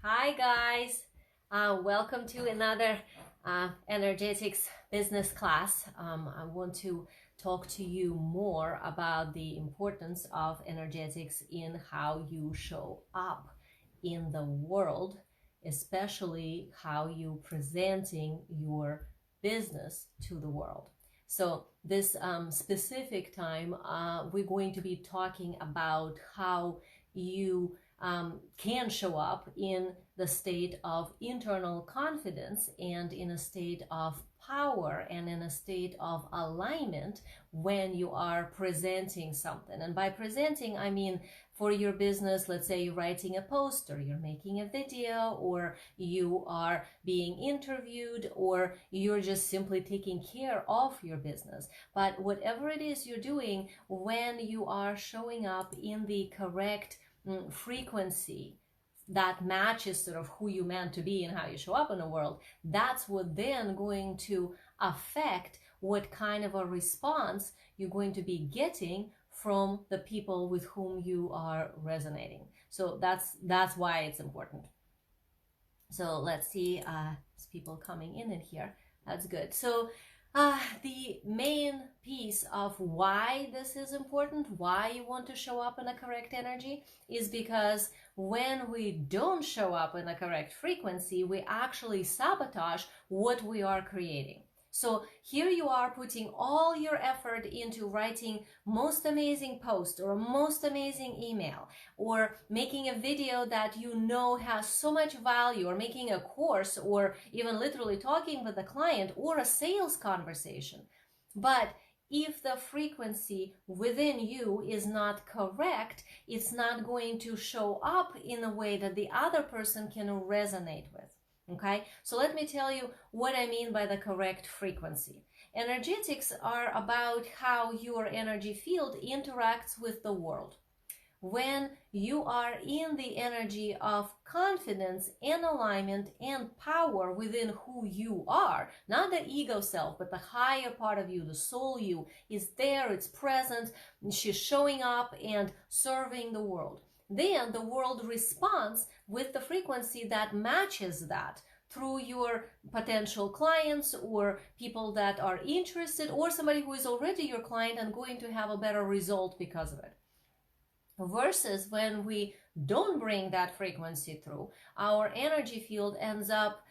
Hi guys, welcome to another energetics business class. I want to talk to you more about the importance of energetics in how you show up in the world, especially how you presenting your business to the world. So this specific time, we're going to be talking about how you can show up in the state of internal confidence and in a state of power and in a state of alignment when you are presenting something. And by presenting, I mean for your business, let's say you're writing a post or you're making a video or you are being interviewed or you're just simply taking care of your business. But whatever it is you're doing, when you are showing up in the correct frequency that matches sort of who you meant to be and how you show up in the world, that's what then going to affect what kind of a response you're going to be getting from the people with whom you are resonating. So that's why it's important. So let's see, there's people coming in here. That's good. So the main piece of why this is important, why you want to show up in a correct energy, is because when we don't show up in a correct frequency, we actually sabotage what we are creating. So here you are putting all your effort into writing most amazing post or most amazing email or making a video that you know has so much value or making a course or even literally talking with a client or a sales conversation. But if the frequency within you is not correct, it's not going to show up in a way that the other person can resonate with. Okay, so let me tell you what I mean by the correct frequency. Energetics are about how your energy field interacts with the world. When you are in the energy of confidence and alignment and power within who you are, not the ego self, but the higher part of you, the soul you, is there, it's present, she's showing up and serving the world. Then the world responds with the frequency that matches that through your potential clients or people that are interested or somebody who is already your client and going to have a better result because of it. Versus when we don't bring that frequency through, our energy field ends up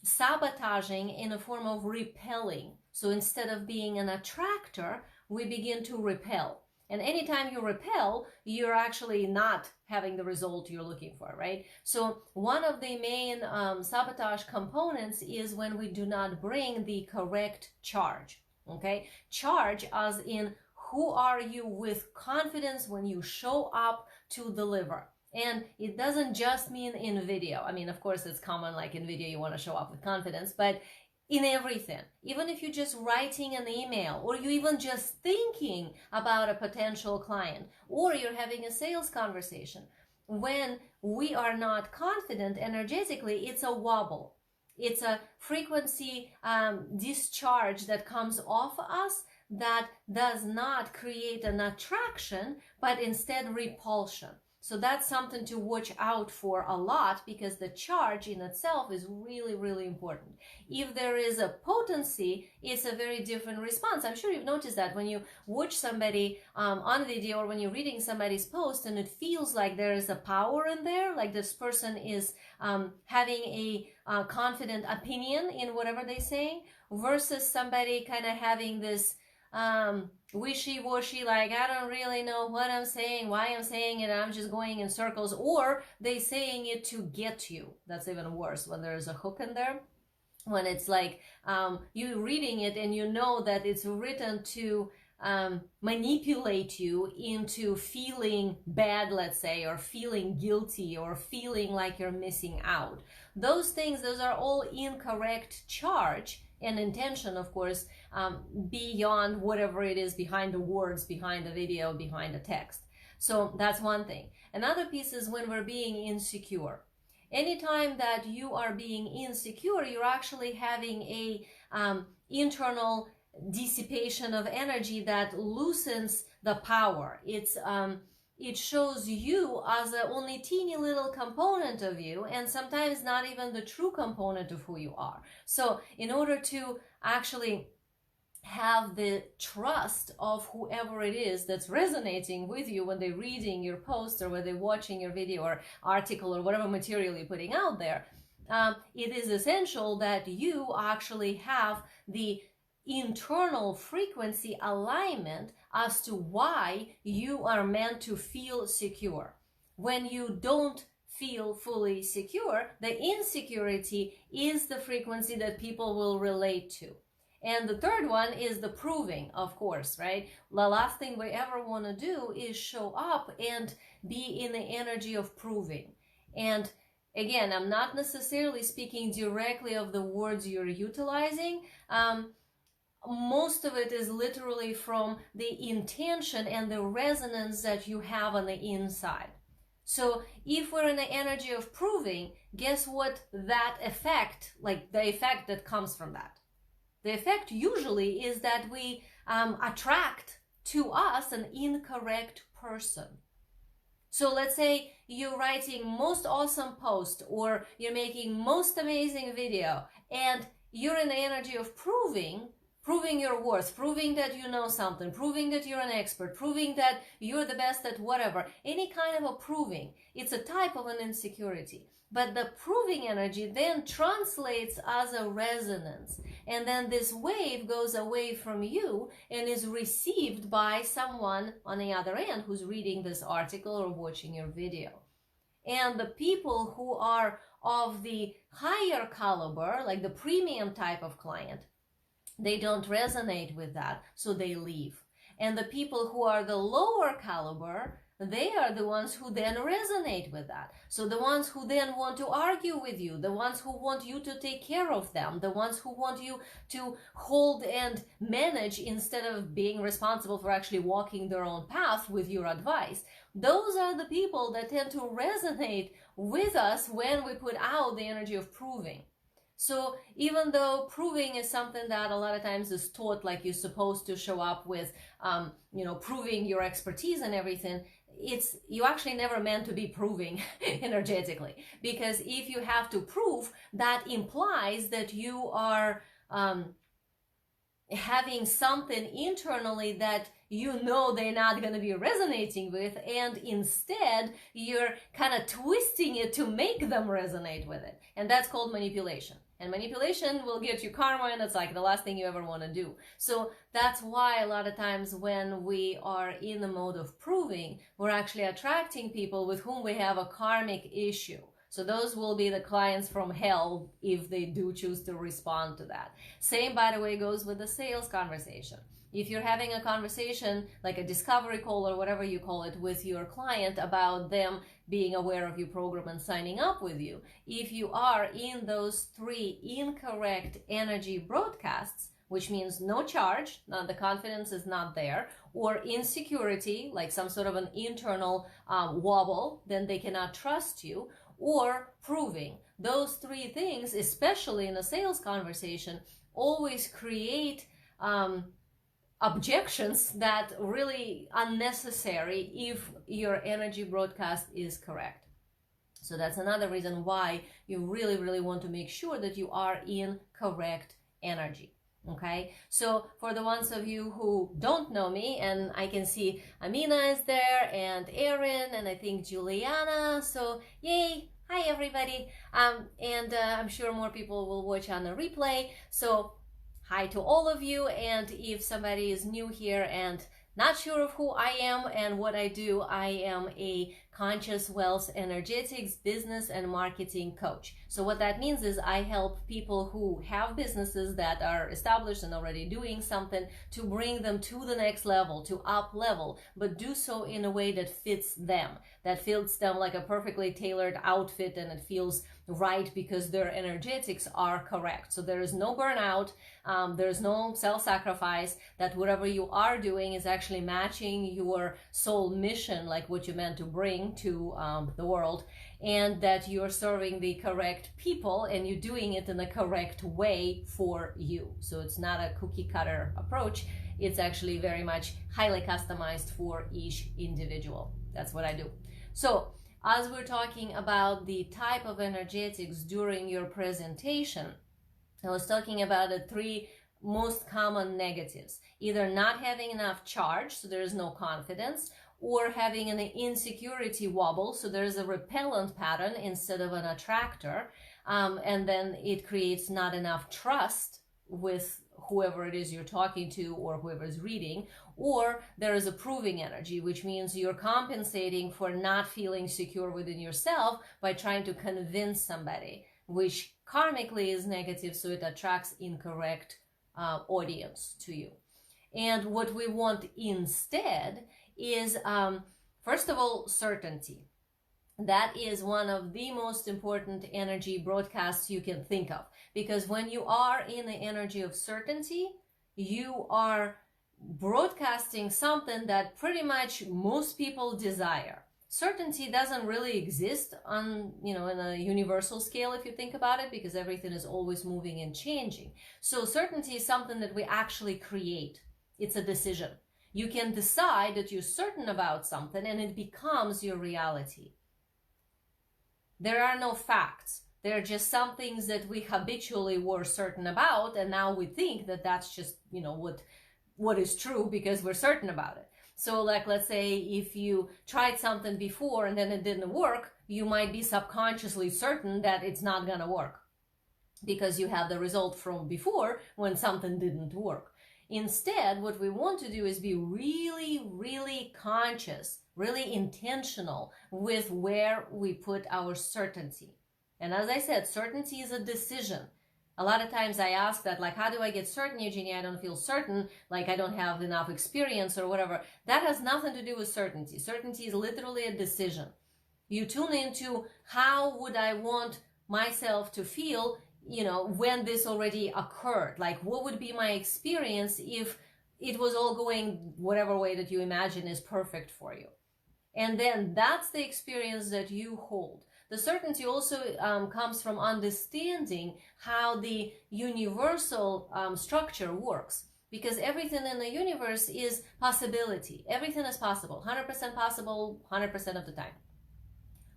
sabotaging in a form of repelling. So instead of being an attractor, we begin to repel. And anytime you repel, you're actually not having the result you're looking for, right? So one of the main sabotage components is when we do not bring the correct charge, okay? Charge as in who are you with confidence when you show up to deliver. And it doesn't just mean in video. I mean, of course, it's common like in video you want to show up with confidence, but in everything, even if you're just writing an email or you even just thinking about a potential client or you're having a sales conversation, when we are not confident energetically, it's a wobble. It's a frequency discharge that comes off us that does not create an attraction, but instead repulsion. So that's something to watch out for a lot because the charge in itself is really, really important. If there is a potency, it's a very different response. I'm sure you've noticed that when you watch somebody on video or when you're reading somebody's post and it feels like there is a power in there, like this person is having a confident opinion in whatever they're saying, versus somebody kind of having this wishy-washy, like I don't really know what I'm saying, why I'm saying it, I'm just going in circles, or they saying it to get you. That's even worse when there's a hook in there, when it's like you reading it and you know that it's written to manipulate you into feeling bad, let's say, or feeling guilty or feeling like you're missing out. Those things, those are all incorrect charge and intention, of course, beyond whatever it is behind the words, behind the video, behind the text. So that's one thing. Another piece is when we're being insecure. Anytime that you are being insecure, you're actually having a internal dissipation of energy that loosens the power. it shows you as a only teeny little component of you, and sometimes not even the true component of who you are. So in order to actually have the trust of whoever it is that's resonating with you when they're reading your post or when they're watching your video or article or whatever material you're putting out there, it is essential that you actually have the internal frequency alignment as to why you are meant to feel secure. When you don't feel fully secure, the insecurity is the frequency that people will relate to. And the third one is the proving, of course, right? The last thing we ever want to do is show up and be in the energy of proving. And again, I'm not necessarily speaking directly of the words you're utilizing. Most of it is literally from the intention and the resonance that you have on the inside. So if we're in the energy of proving, guess what that effect, like the effect that comes from that? The effect usually is that we attract to us an incorrect person. So let's say you're writing most awesome post or you're making most amazing video and you're in the energy of proving your worth, proving that you know something, proving that you're an expert, proving that you're the best at whatever, any kind of a proving. It's a type of an insecurity. But the proving energy then translates as a resonance. And then this wave goes away from you and is received by someone on the other end who's reading this article or watching your video. And the people who are of the higher caliber, like the premium type of client, they don't resonate with that, so they leave. And the people who are the lower caliber, they are the ones who then resonate with that. So the ones who then want to argue with you, the ones who want you to take care of them, the ones who want you to hold and manage instead of being responsible for actually walking their own path with your advice. Those are the people that tend to resonate with us when we put out the energy of proving. So even though proving is something that a lot of times is taught, like you're supposed to show up with, proving your expertise and everything, you actually never meant to be proving energetically. Because if you have to prove, that implies that you are having something internally that you know they're not going to be resonating with, and instead you're kind of twisting it to make them resonate with it. And that's called manipulation. And manipulation will get you karma, and it's like the last thing you ever want to do. So that's why a lot of times when we are in the mode of proving, we're actually attracting people with whom we have a karmic issue. So those will be the clients from hell if they do choose to respond to that. Same, by the way, goes with the sales conversation. If you're having a conversation, like a discovery call or whatever you call it, with your client about them being aware of your program and signing up with you, if you are in those 3 incorrect energy broadcasts, which means no charge, the confidence is not there, or insecurity, like some sort of an internal wobble, then they cannot trust you, or proving. Those 3 things, especially in a sales conversation, always create objections that really unnecessary if your energy broadcast is correct. So that's another reason why you really, really want to make sure that you are in correct energy. Okay, so for the ones of you who don't know me, and I can see Amina is there, and Erin, and I think Juliana, so yay, hi everybody, and I'm sure more people will watch on the replay, so hi to all of you. And if somebody is new here and not sure of who I am and what I do, I am a conscious wealth energetics business and marketing coach. So what that means is I help people who have businesses that are established and already doing something to bring them to the next level, to up level, but do so in a way that fits them like a perfectly tailored outfit, and it feels right because their energetics are correct. So there is no burnout, there's no self-sacrifice, that whatever you are doing is actually matching your soul mission, like what you meant to bring to the world, and that you're serving the correct people and you're doing it in the correct way for you. So it's not a cookie cutter approach, it's actually very much highly customized for each individual. That's what I do. So as we're talking about the type of energetics during your presentation, I was talking about the three most common negatives: either not having enough charge, so there is no confidence, or having an insecurity wobble, so there's a repellent pattern instead of an attractor, and then it creates not enough trust with whoever it is you're talking to or whoever's reading, or there is a proving energy, which means you're compensating for not feeling secure within yourself by trying to convince somebody, which karmically is negative, so it attracts incorrect audience to you. And what we want instead is, first of all, certainty. That is one of the most important energy broadcasts you can think of, because when you are in the energy of certainty, you are broadcasting something that pretty much most people desire. Certainty doesn't really exist on, in a universal scale, if you think about it, because everything is always moving and changing. So certainty is something that we actually create. It's a decision. You can decide that you're certain about something and it becomes your reality. There are no facts. There are just some things that we habitually were certain about, and now we think that that's just, what is true because we're certain about it. So like, let's say if you tried something before and then it didn't work, you might be subconsciously certain that it's not going to work because you have the result from before when something didn't work. Instead, what we want to do is be really, really conscious, really intentional with where we put our certainty. And as I said, certainty is a decision. A lot of times I ask that, like, how do I get certain, Eugenia? I don't feel certain, like I don't have enough experience or whatever. That has nothing to do with certainty. Certainty is literally a decision. You tune into how would I want myself to feel, when this already occurred. Like, what would be my experience if it was all going whatever way that you imagine is perfect for you? And then that's the experience that you hold. The certainty also comes from understanding how the universal structure works, because everything in the universe is possibility. Everything is possible, 100% possible, 100% of the time.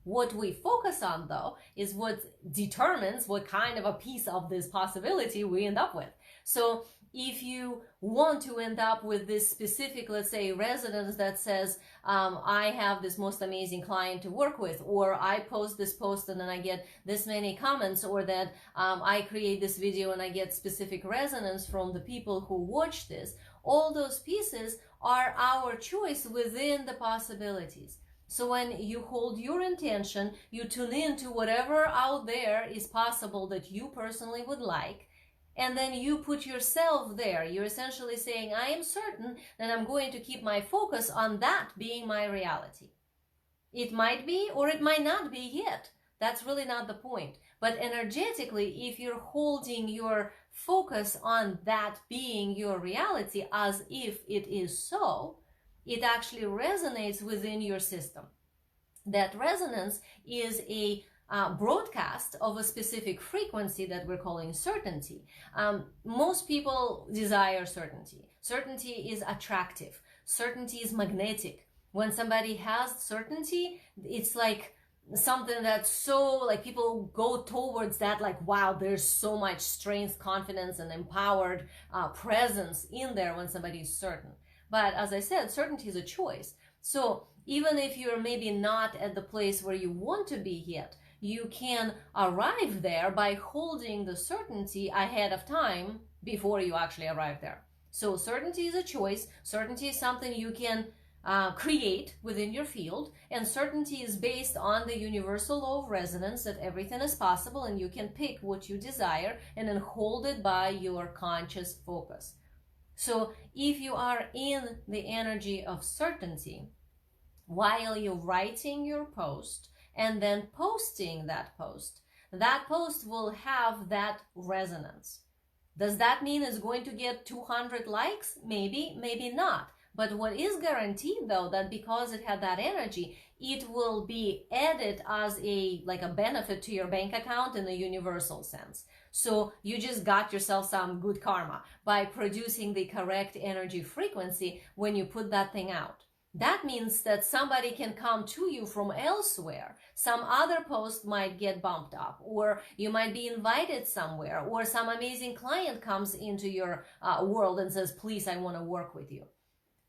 What we focus on, though, is what determines what kind of a piece of this possibility we end up with. So if you want to end up with this specific, let's say, resonance that says, I have this most amazing client to work with, or I post this post and then I get this many comments, or that I create this video and I get specific resonance from the people who watch this, all those pieces are our choice within the possibilities. So when you hold your intention, you tune into whatever out there is possible that you personally would like, and then you put yourself there. You're essentially saying, I am certain that I'm going to keep my focus on that being my reality. It might be, or it might not be yet. That's really not the point. But energetically, if you're holding your focus on that being your reality as if it is so, it actually resonates within your system. That resonance is a broadcast of a specific frequency that we're calling certainty. Most people desire certainty. Certainty is attractive. Certainty is magnetic. When somebody has certainty, it's like something that's so, like, people go towards that, like, wow, there's so much strength, confidence, and empowered presence in there when somebody is certain. But as I said, certainty is a choice. So even if you're maybe not at the place where you want to be yet, you can arrive there by holding the certainty ahead of time before you actually arrive there. So certainty is a choice. Certainty is something you can create within your field, and certainty is based on the universal law of resonance that everything is possible, and you can pick what you desire and then hold it by your conscious focus. So if you are in the energy of certainty while you're writing your post and then posting that post will have that resonance. Does that mean it's going to get 200 likes? Maybe, maybe not. But what is guaranteed, though, that because it had that energy, it will be added as a benefit to your bank account in the universal sense. So you just got yourself some good karma by producing the correct energy frequency when you put that thing out. that means that somebody can come to you from elsewhere. Some other post might get bumped up, or you might be invited somewhere, or some amazing client comes into your world and says, please, I want to work with you.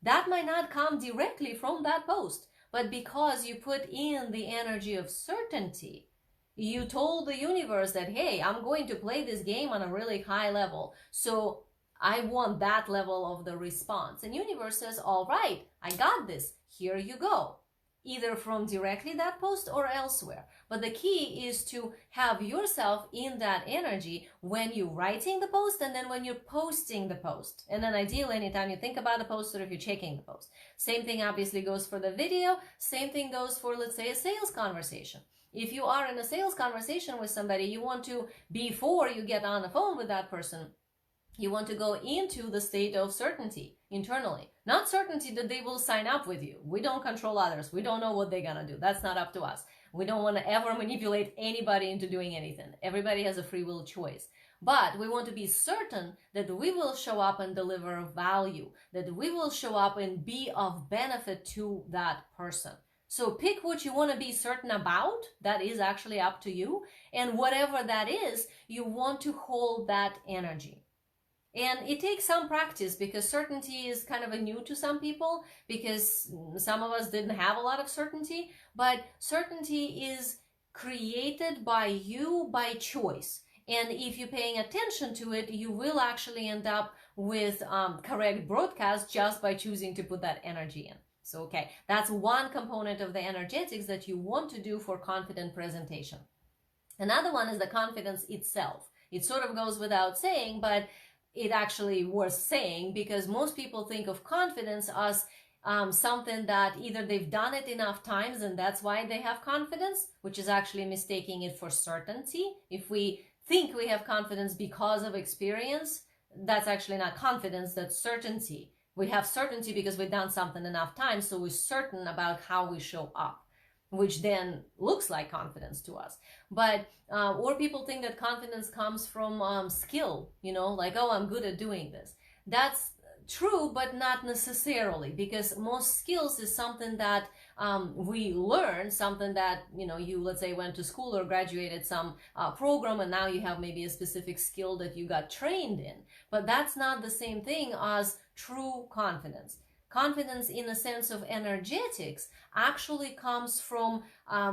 That might not come directly from that post, but because you put in the energy of certainty, you told the universe that, hey, I'm going to play this game on a really high level. So I want that level of the response. And universe says, all right, I got this. Here you go. Either from directly that post or elsewhere. But the key is to have yourself in that energy when you're writing the post and then when you're posting the post. And then ideally, anytime you think about the post or if you're checking the post. Same thing obviously goes for the video. Same thing goes for, let's say, a sales conversation. If you are in a sales conversation with somebody, you want to, before you get on the phone with that person, you want to go into the state of certainty internally. Not certainty that they will sign up with you. We don't control others. We don't know what they're going to do. That's not up to us. We don't want to ever manipulate anybody into doing anything. Everybody has a free will choice. But we want to be certain that we will show up and deliver value, that we will show up and be of benefit to that person. So pick what you want to be certain about. That is actually up to you. And whatever that is, you want to hold that energy. And it takes some practice because certainty is kind of a new to some people because some of us didn't have a lot of certainty, but certainty is created by you by choice. And if you're paying attention to it, you will actually end up with correct broadcast just by choosing to put that energy in. So, okay, that's one component of the energetics that you want to do for confident presentation. Another one is the confidence itself. It sort of goes without saying, but it actually worth saying because most people think of confidence as something that either they've done it enough times and that's why they have confidence, which is actually mistaking it for certainty. If we think we have confidence because of experience, that's actually not confidence, that's certainty. We have certainty because we've done something enough times, so we're certain about how we show up, which then looks like confidence to us. But or people think that confidence comes from skill, like, oh, I'm good at doing this. That's true, but not necessarily, because most skills is something that we learn, something that, you, let's say, went to school or graduated some program and now you have maybe a specific skill that you got trained in. But that's not the same thing as true confidence. Confidence in the sense of energetics actually comes from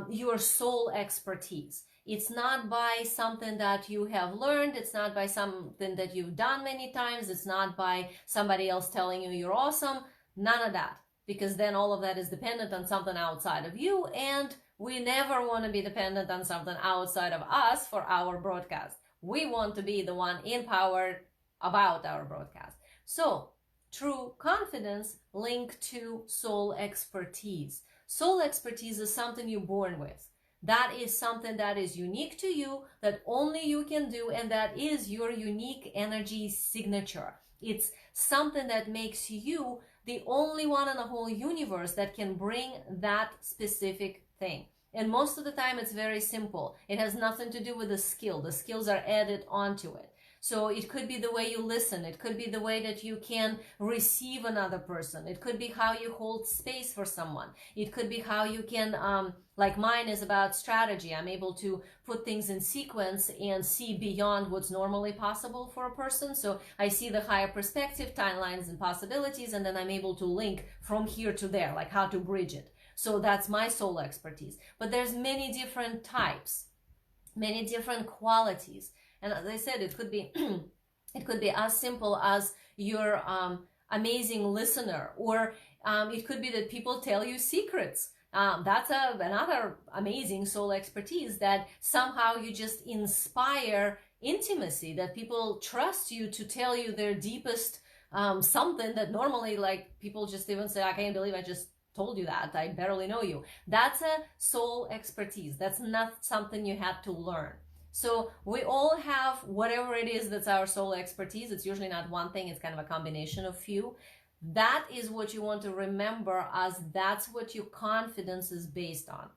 your soul expertise. It's not by something that you have learned. It's not by something that you've done many times. It's not by somebody else telling you you're awesome. None of that, because then all of that is dependent on something outside of you, and we never want to be dependent on something outside of us for our broadcast. We want to be the one empowered about our broadcast. So, true confidence linked to soul expertise. Soul expertise is something you're born with. That is something that is unique to you, that only you can do, and that is your unique energy signature. It's something that makes you the only one in the whole universe that can bring that specific thing. And most of the time it's very simple. It has nothing to do with the skill. The skills are added onto it. So it could be the way you listen. It could be the way that you can receive another person. It could be how you hold space for someone. It could be how you can, like mine is about strategy. I'm able to put things in sequence and see beyond what's normally possible for a person. So I see the higher perspective, timelines and possibilities, and then I'm able to link from here to there, like how to bridge it. So that's my soul expertise. But there's many different types, many different qualities. And as I said, it could be as simple as you're amazing listener, or it could be that people tell you secrets. That's another amazing soul expertise, that somehow you just inspire intimacy, that people trust you to tell you their deepest something that normally, like, people just even say, I can't believe I just told you that. I barely know you. That's a soul expertise. That's not something you had to learn. So we all have whatever it is that's our soul expertise. It's usually not one thing. It's kind of a combination of few. That is what you want to remember, as that's what your confidence is based on.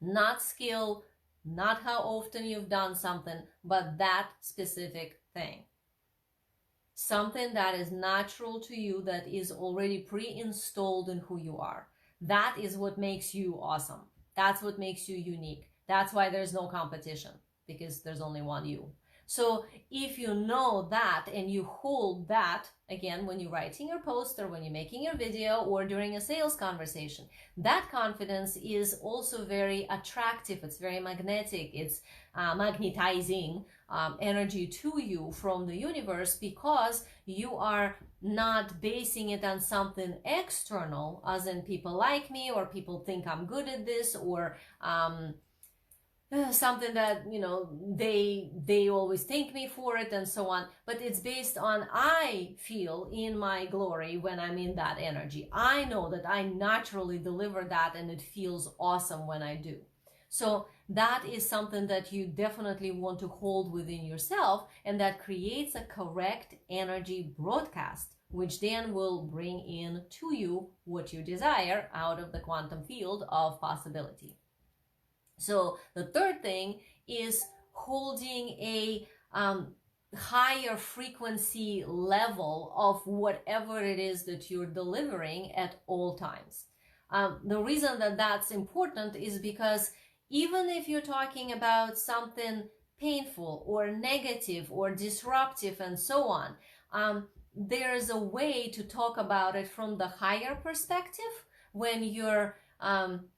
Not skill, not how often you've done something, but that specific thing. something that is natural to you, that is already pre-installed in who you are. That is what makes you awesome. That's what makes you unique. That's why there's no competition, because there's only one you. So if you know that and you hold that, again, when you're writing your post or when you're making your video or during a sales conversation, that confidence is also very attractive. It's very magnetic. It's magnetizing energy to you from the universe, because you are not basing it on something external, as in people like me, or people think I'm good at this, or something that, you know, they always thank me for it and so on. But it's based on, I feel in my glory when I'm in that energy. I know that I naturally deliver that, and it feels awesome when I do. So that is something that you definitely want to hold within yourself, and that creates a correct energy broadcast, which then will bring in to you what you desire out of the quantum field of possibility. So the third thing is holding a higher frequency level of whatever it is that you're delivering at all times. The reason that that's important is because even if you're talking about something painful or negative or disruptive and so on, there's a way to talk about it from the higher perspective when you're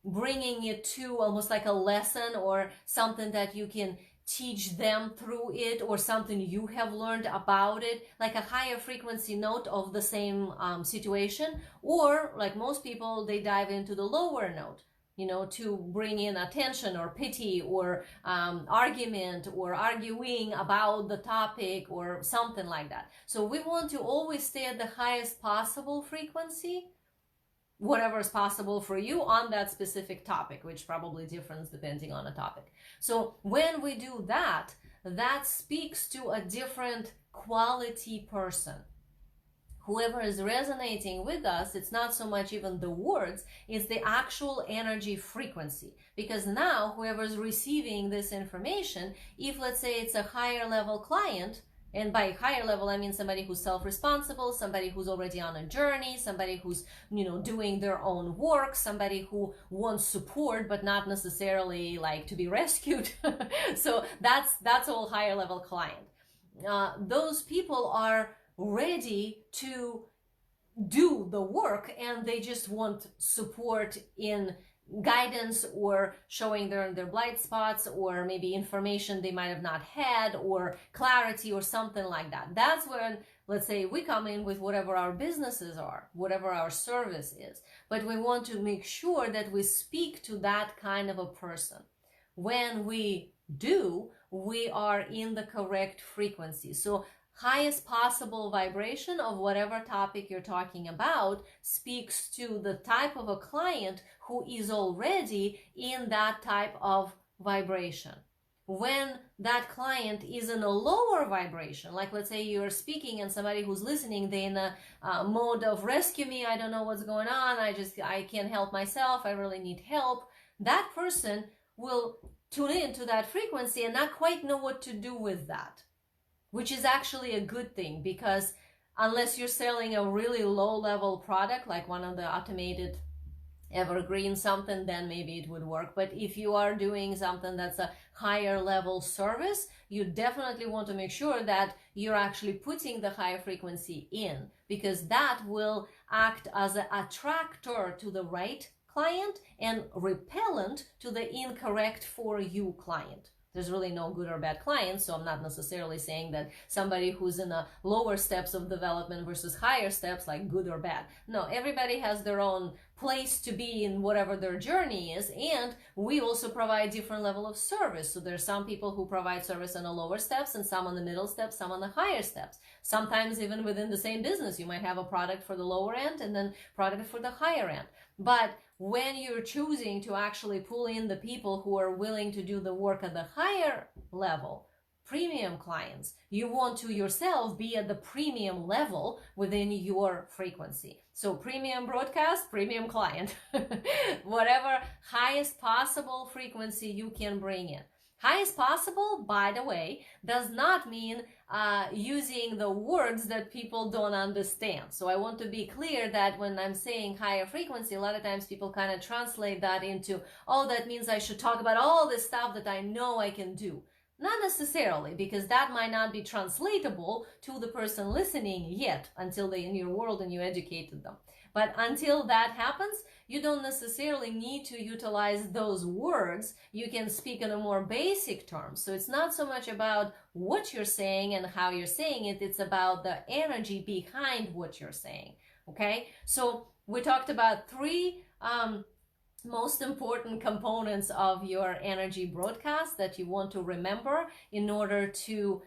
bringing it to almost like a lesson or something that you can teach them through it, or something you have learned about it, like a higher frequency note of the same situation. Or like most people, they dive into the lower note, you know, to bring in attention or pity or argument or arguing about the topic or something like that. So we want to always stay at the highest possible frequency, whatever is possible for you on that specific topic, which probably differs depending on the topic. So when we do that, that speaks to a different quality person. Whoever is resonating with us, it's not so much even the words, it's the actual energy frequency. Because now whoever is receiving this information, if let's say it's a higher level client, and by higher level, I mean somebody who's self-responsible, somebody who's already on a journey, somebody who's, you know, doing their own work, somebody who wants support, but not necessarily like to be rescued. So that's all higher level client. Those people are ready to do the work, and they just want support in guidance or showing their blind spots, or maybe information they might have not had, or clarity or something like that. That's when, let's say, we come in with whatever our businesses are, whatever our service is, but we want to make sure that we speak to that kind of a person. When we do, we are in the correct frequency. So highest possible vibration of whatever topic you're talking about speaks to the type of a client who is already in that type of vibration. When that client is in a lower vibration, like let's say you're speaking and somebody who's listening, they're in a mode of rescue me, I don't know what's going on, I can't help myself, I really need help, that person will tune into that frequency and not quite know what to do with that. Which is actually a good thing, because unless you're selling a really low level product, like one of the automated evergreen something, then maybe it would work. But if you are doing something that's a higher level service, you definitely want to make sure that you're actually putting the higher frequency in, because that will act as an attractor to the right client and repellent to the incorrect for you client. There's really no good or bad clients, so I'm not necessarily saying that somebody who's in the lower steps of development versus higher steps, like good or bad. No, everybody has their own place to be in whatever their journey is, and we also provide different level of service. So there's some people who provide service on the lower steps, and some on the middle steps, some on the higher steps. Sometimes even within the same business, you might have a product for the lower end and then product for the higher end. But when you're choosing to actually pull in the people who are willing to do the work at the higher level, premium clients, you want to yourself be at the premium level within your frequency. So premium broadcast, premium client, whatever highest possible frequency you can bring in. Highest possible, by the way, does not mean using the words that people don't understand. So I want to be clear that when I'm saying higher frequency, a lot of times people kind of translate that into, oh, that means I should talk about all this stuff that I know I can do. Not necessarily, because that might not be translatable to the person listening yet until they're in your world and you educated them. But until that happens, you don't necessarily need to utilize those words. You can speak in a more basic terms. So it's not so much about what you're saying and how you're saying it. It's about the energy behind what you're saying. Okay? So we talked about three most important components of your energy broadcast that you want to remember in order to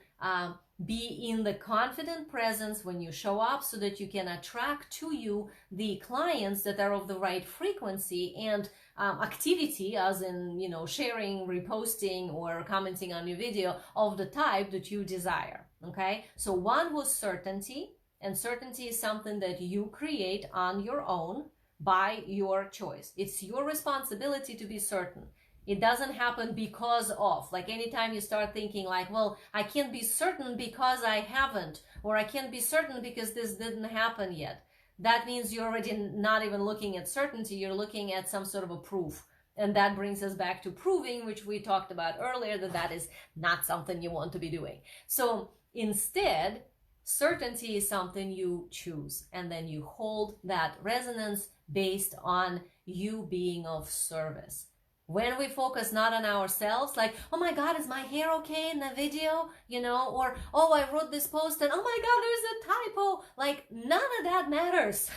be in the confident presence when you show up, so that you can attract to you the clients that are of the right frequency and activity, as in, you know, sharing, reposting, or commenting on your video of the type that you desire. Okay, so one was certainty, and certainty is something that you create on your own by your choice. It's your responsibility to be certain. It doesn't happen because of, like, anytime you start thinking like, well, I can't be certain because I haven't, or I can't be certain because this didn't happen yet. That means you're already not even looking at certainty, you're looking at some sort of a proof. And that brings us back to proving, which we talked about earlier, that is not something you want to be doing. So instead, certainty is something you choose, and then you hold that resonance based on you being of service. When we focus not on ourselves, like, oh my God, is my hair okay in the video? You know, or, oh, I wrote this post and oh my God, there's a typo. Like, none of that matters.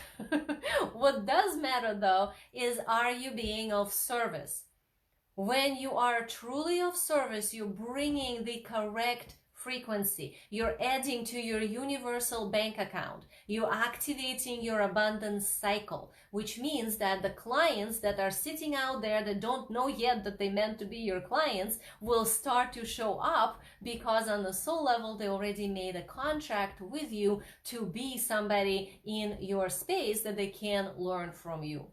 What does matter though is, are you being of service? When you are truly of service, you're bringing the correct frequency. You're adding to your universal bank account. You're activating your abundance cycle, which means that the clients that are sitting out there that don't know yet that they meant to be your clients will start to show up, because on the soul level, they already made a contract with you to be somebody in your space that they can learn from you.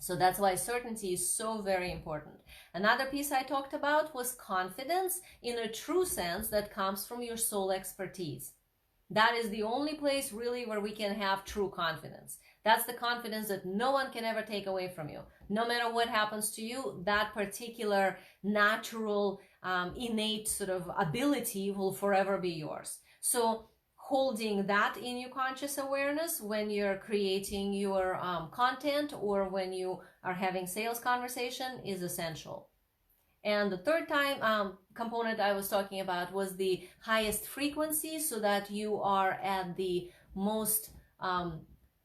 So that's why certainty is so very important. Another piece I talked about was confidence in a true sense that comes from your soul expertise. That is the only place really where we can have true confidence. That's the confidence that no one can ever take away from you. No matter what happens to you, that particular natural, innate sort of ability will forever be yours. So holding that in your conscious awareness when you're creating your content, or when you are having sales conversation, is essential. And the third component I was talking about was the highest frequency, so that you are at the most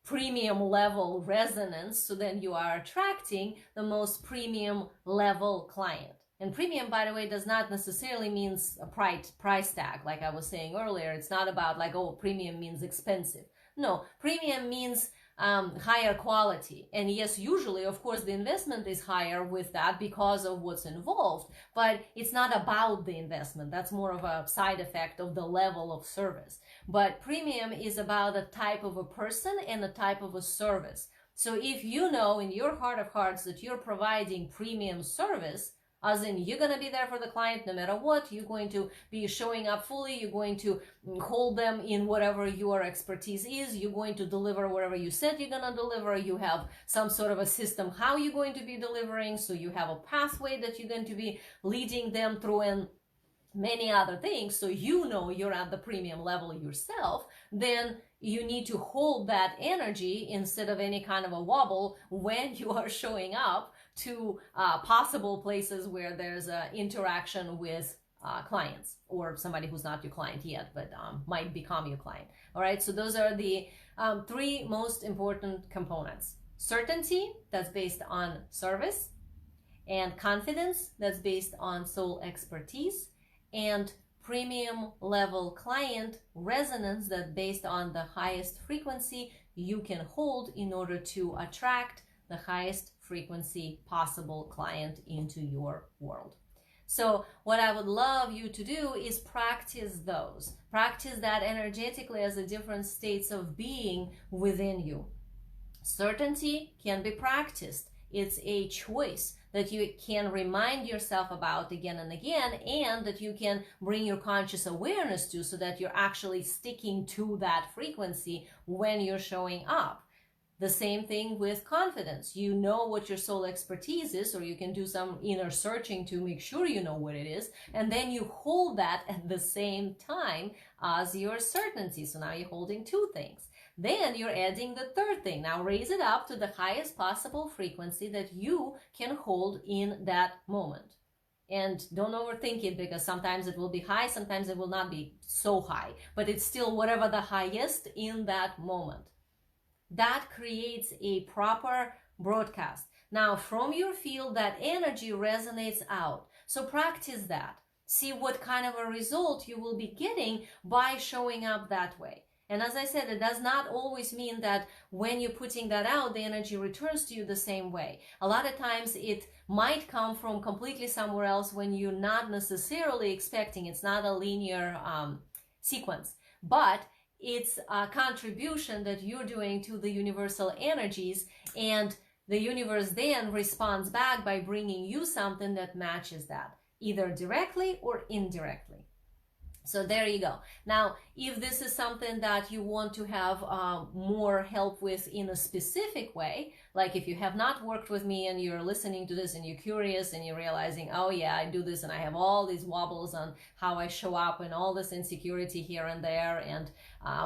premium level resonance, so then you are attracting the most premium level client. And premium, by the way, does not necessarily mean a price tag. Like I was saying earlier, it's not about like, oh, premium means expensive. No, premium means higher quality. And yes, usually, of course, the investment is higher with that because of what's involved, but it's not about the investment. That's more of a side effect of the level of service. But premium is about the type of a person and the type of a service. So if you know in your heart of hearts that you're providing premium service, as in you're going to be there for the client no matter what, you're going to be showing up fully, you're going to hold them in whatever your expertise is, you're going to deliver whatever you said you're going to deliver, you have some sort of a system how you're going to be delivering, so you have a pathway that you're going to be leading them through, and many other things, so you know you're at the premium level yourself, then you need to hold that energy instead of any kind of a wobble when you are showing up to possible places where there's interaction with clients, or somebody who's not your client yet, but might become your client. All right, so those are the three most important components. Certainty, that's based on service, and confidence, that's based on soul expertise, and premium level client resonance, that's based on the highest frequency you can hold in order to attract the highest frequency possible client into your world. So what I would love you to do is practice those. Practice that energetically as the different states of being within you. Certainty can be practiced. It's a choice that you can remind yourself about again and again, and that you can bring your conscious awareness to, so that you're actually sticking to that frequency when you're showing up. The same thing with confidence. You know what your soul expertise is, or you can do some inner searching to make sure you know what it is, and then you hold that at the same time as your certainty. So now you're holding two things. Then you're adding the third thing. Now raise it up to the highest possible frequency that you can hold in that moment. And don't overthink it, because sometimes it will be high, sometimes it will not be so high, but it's still whatever the highest in that moment. That creates a proper broadcast. Now, from your field, that energy resonates out. So practice that. See what kind of a result you will be getting by showing up that way. And as I said, it does not always mean that when you're putting that out, the energy returns to you the same way. A lot of times it might come from completely somewhere else when you're not necessarily expecting. It's not a linear sequence, but it's a contribution that you're doing to the universal energies, and the universe then responds back by bringing you something that matches that, either directly or indirectly. So there you go. Now, if this is something that you want to have more help with in a specific way, like if you have not worked with me and you're listening to this and you're curious and you're realizing, oh yeah, I do this and I have all these wobbles on how I show up and all this insecurity here and there, and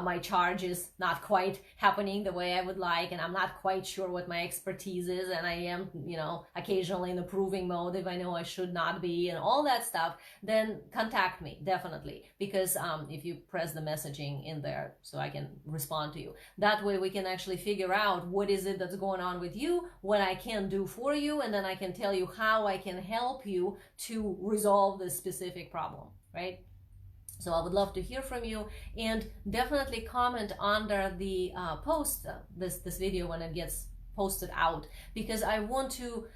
my charge is not quite happening the way I would like, and I'm not quite sure what my expertise is, and I am, occasionally in the proving mode if I know I should not be, and all that stuff, then contact me, definitely. Because if you press the messaging in there so I can respond to you, that way we can actually figure out what is it that's going on with you, what I can do for you, and then I can tell you how I can help you to resolve this specific problem, right? So I would love to hear from you, and definitely comment under the post, this video when it gets posted out, because I want to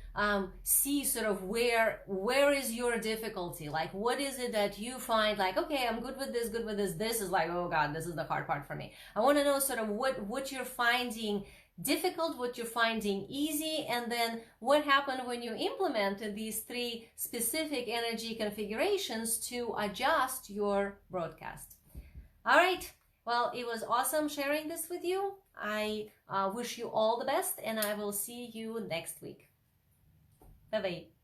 see sort of where is your difficulty, like what is it that you find like, okay, I'm good with this, this is like, oh God, this is the hard part for me. I want to know sort of what you're finding difficult, what you're finding easy, and then what happened when you implemented these 3 specific energy configurations to adjust your broadcast. All right. Well, it was awesome sharing this with you. I wish you all the best, and I will see you next week. Bye-bye.